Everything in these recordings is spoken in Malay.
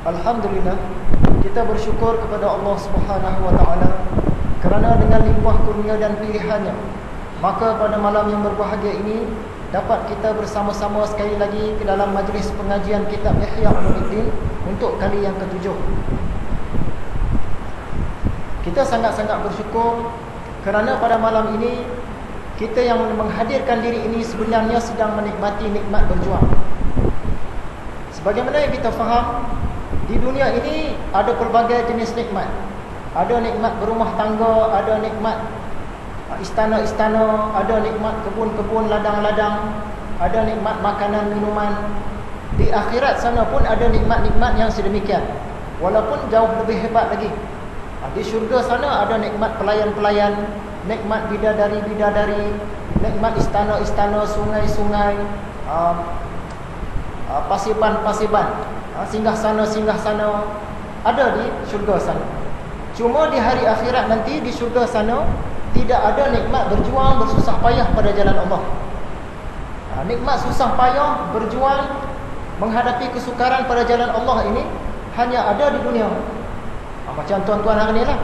Alhamdulillah, kita bersyukur kepada Allah Subhanahu wa taala kerana dengan limpah kurnia dan pilihannya, maka pada malam yang berbahagia ini dapat kita bersama-sama sekali lagi ke dalam majlis pengajian kitab Ihya Ulumuddin untuk kali yang ke-7. Kita sangat-sangat bersyukur kerana pada malam ini kita yang menghadirkan diri ini sebenarnya sedang menikmati nikmat berjuang. Sebagaimana yang kita faham, di dunia ini ada pelbagai jenis nikmat. Ada nikmat berumah tangga, ada nikmat istana-istana, ada nikmat kebun-kebun, ladang-ladang, ada nikmat makanan, minuman. Di akhirat sana pun ada nikmat-nikmat yang sedemikian, walaupun jauh lebih hebat lagi. Di syurga sana ada nikmat pelayan-pelayan, nikmat bidadari-bidadari, nikmat istana-istana, sungai-sungai, pasiban-pasiban, singgah-sana ada di syurga sana. Cuma di hari akhirat nanti di syurga sana tidak ada nikmat berjuang bersusah payah pada jalan Allah. Nikmat susah payah berjuang menghadapi kesukaran pada jalan Allah ini hanya ada di dunia. Macam tuan-tuan hari ni lah,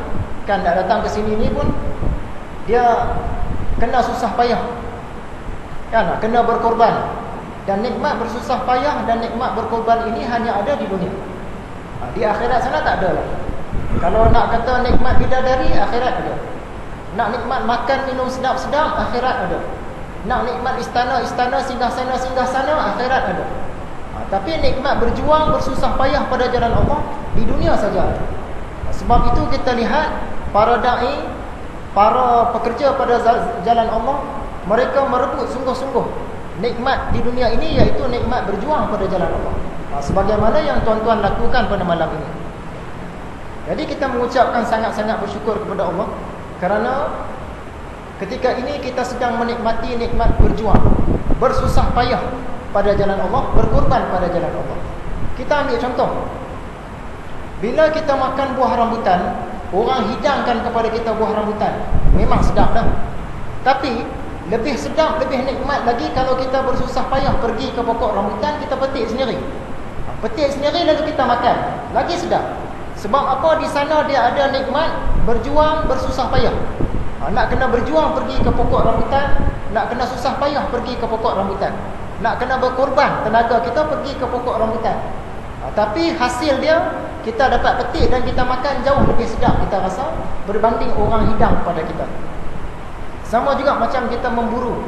kan nak datang ke sini ni pun dia kena susah payah, kan, kena berkorban. Dan nikmat bersusah payah dan nikmat berkorban ini hanya ada di dunia. Di akhirat sana tak ada lah. Kalau nak kata nikmat bidadari, akhirat ada. Nak nikmat makan minum sedap-sedap, akhirat ada. Nak nikmat istana-istana, singgah-sana, akhirat ada. Tapi nikmat berjuang bersusah payah pada jalan Allah di dunia saja ada. Sebab itu kita lihat para da'i, para pekerja pada jalan Allah, mereka merebut sungguh-sungguh nikmat di dunia ini, iaitu nikmat berjuang pada jalan Allah, sebagaimana yang tuan-tuan lakukan pada malam ini. Jadi kita mengucapkan sangat-sangat bersyukur kepada Allah kerana ketika ini kita sedang menikmati nikmat berjuang, bersusah payah pada jalan Allah, berkorban pada jalan Allah. Kita ambil contoh, bila kita makan buah rambutan, orang hidangkan kepada kita buah rambutan, memang sedap dah. Tapi lebih sedap, lebih nikmat lagi kalau kita bersusah payah pergi ke pokok rambutan, kita petik sendiri. Petik sendiri lalu kita makan, lagi sedap. Sebab apa? Di sana dia ada nikmat berjuang bersusah payah. Nak kena berjuang pergi ke pokok rambutan, nak kena susah payah pergi ke pokok rambutan, nak kena berkorban tenaga kita pergi ke pokok rambutan. Tapi hasil dia kita dapat petik dan kita makan jauh lebih sedap kita rasa berbanding orang hidang kepada kita. Sama juga macam kita memburu.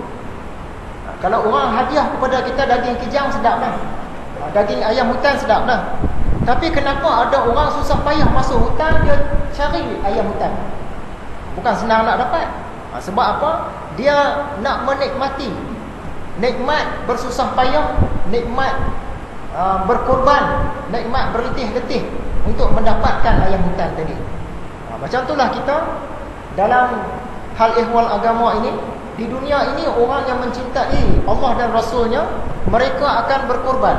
Kalau orang hadiah kepada kita daging kijang, sedap dah. Daging ayam hutan sedap dah. Tapi kenapa ada orang susah payah masuk hutan, dia cari ayam hutan? Bukan senang nak dapat. Sebab apa? Dia nak menikmati nikmat bersusah payah, nikmat berkorban, nikmat berletih-letih untuk mendapatkan ayam hutan tadi. Macam itulah kita dalam hal ehwal agama ini. Di dunia ini orang yang mencintai Allah dan Rasulnya, mereka akan berkorban,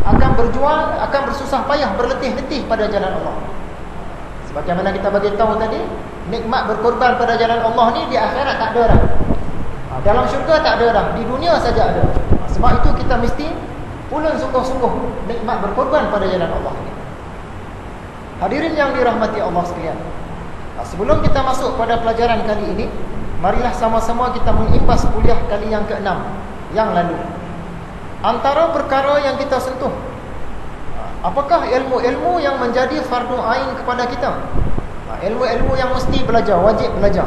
akan berjuang, akan bersusah payah, berletih-letih pada jalan Allah. Sebagaimana kita bagi tahu tadi, nikmat berkorban pada jalan Allah ni di akhirat tak ada dah. Dalam syurga tak ada dah, di dunia saja ada. Sebab itu kita mesti ulun sungguh-sungguh nikmat berkorban pada jalan Allah ini. Hadirin yang dirahmati Allah sekalian, sebelum kita masuk pada pelajaran kali ini, marilah sama-sama kita mengimbas kuliah kali yang ke-6 yang lalu. Antara perkara yang kita sentuh, apakah ilmu-ilmu yang menjadi fardu ain kepada kita? Ilmu-ilmu yang mesti belajar, wajib belajar.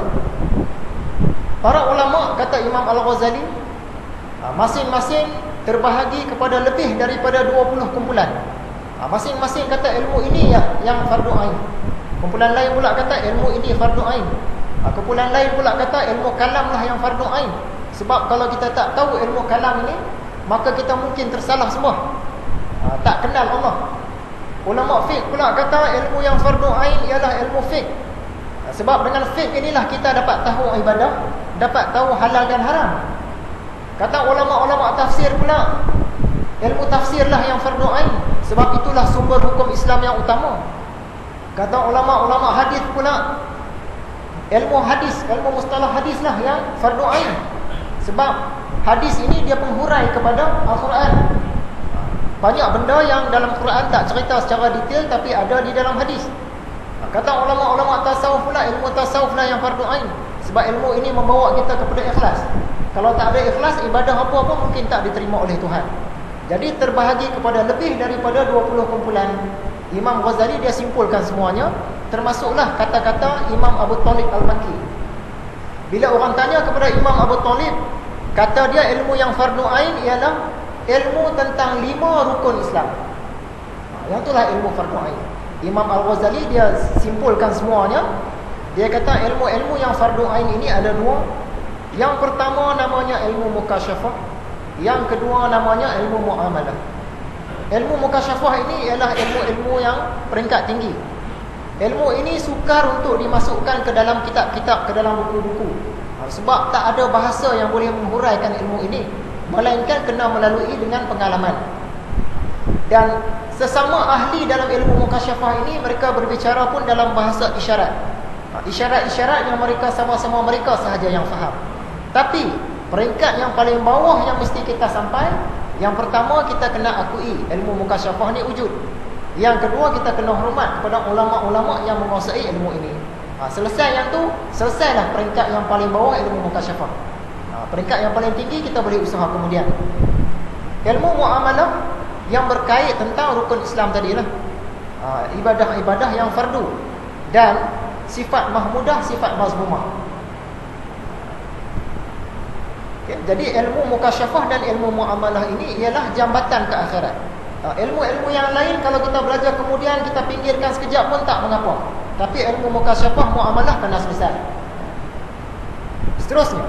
Para ulama, kata Imam Al-Ghazali, masing-masing terbahagi kepada lebih daripada 20 kumpulan. Masing-masing kata ilmu ini yang fardu ain. Kumpulan lain pula kata ilmu ini fardu ain. Kumpulan lain pula kata ilmu kalam lah yang fardu ain. Sebab kalau kita tak tahu ilmu kalam ini, maka kita mungkin tersalah semua, tak kenal Allah. Ulama fiqh pula kata ilmu yang fardu ain ialah ilmu fiqh. Sebab dengan fiqh inilah kita dapat tahu ibadah, dapat tahu halal dan haram. Kata ulama-ulama tafsir pula, ilmu tafsirlah yang fardu ain, sebab itulah sumber hukum Islam yang utama. Kata ulama-ulama hadis pula, ilmu hadis, ilmu mustalah hadislah yang fardu ain, sebab hadis ini dia penghurai kepada Al-Quran. Banyak benda yang dalam Quran tak cerita secara detail tapi ada di dalam hadis. Kata ulama-ulama tasawuf pula, ilmu tasawuf lah yang fardu ain. Sebab ilmu ini membawa kita kepada ikhlas. Kalau tak ada ikhlas, ibadah apa-apa mungkin tak diterima oleh Tuhan. Jadi terbahagi kepada lebih daripada 20 kumpulan. Imam Ghazali dia simpulkan semuanya, termasuklah kata-kata Imam Abu Talib Al-Makki. Bila orang tanya kepada Imam Abu Talib, kata dia ilmu yang fardu ain ialah ilmu tentang 5 rukun Islam. Yang itulah ilmu fardu ain. Imam Al-Ghazali dia simpulkan semuanya. Dia kata ilmu-ilmu yang fardu ain ini ada 2. Yang pertama namanya ilmu mukasyafah, yang kedua namanya ilmu muamalah. Ilmu mukasyafah ini ialah ilmu-ilmu yang peringkat tinggi. Ilmu ini sukar untuk dimasukkan ke dalam kitab-kitab, ke dalam buku-buku. Sebab tak ada bahasa yang boleh menghuraikan ilmu ini, melainkan kena melalui dengan pengalaman. Dan sesama ahli dalam ilmu mukasyafah ini, mereka berbicara pun dalam bahasa isyarat. Isyarat-isyarat yang mereka sama-sama mereka sahaja yang faham. Tapi peringkat yang paling bawah yang mesti kita sampai, yang pertama kita kena akui ilmu mukasyafah ni wujud. Yang kedua kita kena hormat kepada ulama-ulama yang menguasai ilmu ini. Selesai yang tu, selesailah peringkat yang paling bawah ilmu mukasyafah. Peringkat yang paling tinggi kita boleh usaha kemudian. Ilmu muamalah yang berkait tentang rukun Islam tadilah. Ibadah-ibadah yang fardu dan sifat mahmudah, sifat mazmumah. Okay. Jadi ilmu mukasyafah dan ilmu muamalah ini ialah jambatan ke akhirat. Ilmu-ilmu yang lain kalau kita belajar kemudian kita pinggirkan sekejap pun tak mengapa. Tapi ilmu mukasyafah, muamalah kena selesai. Seterusnya,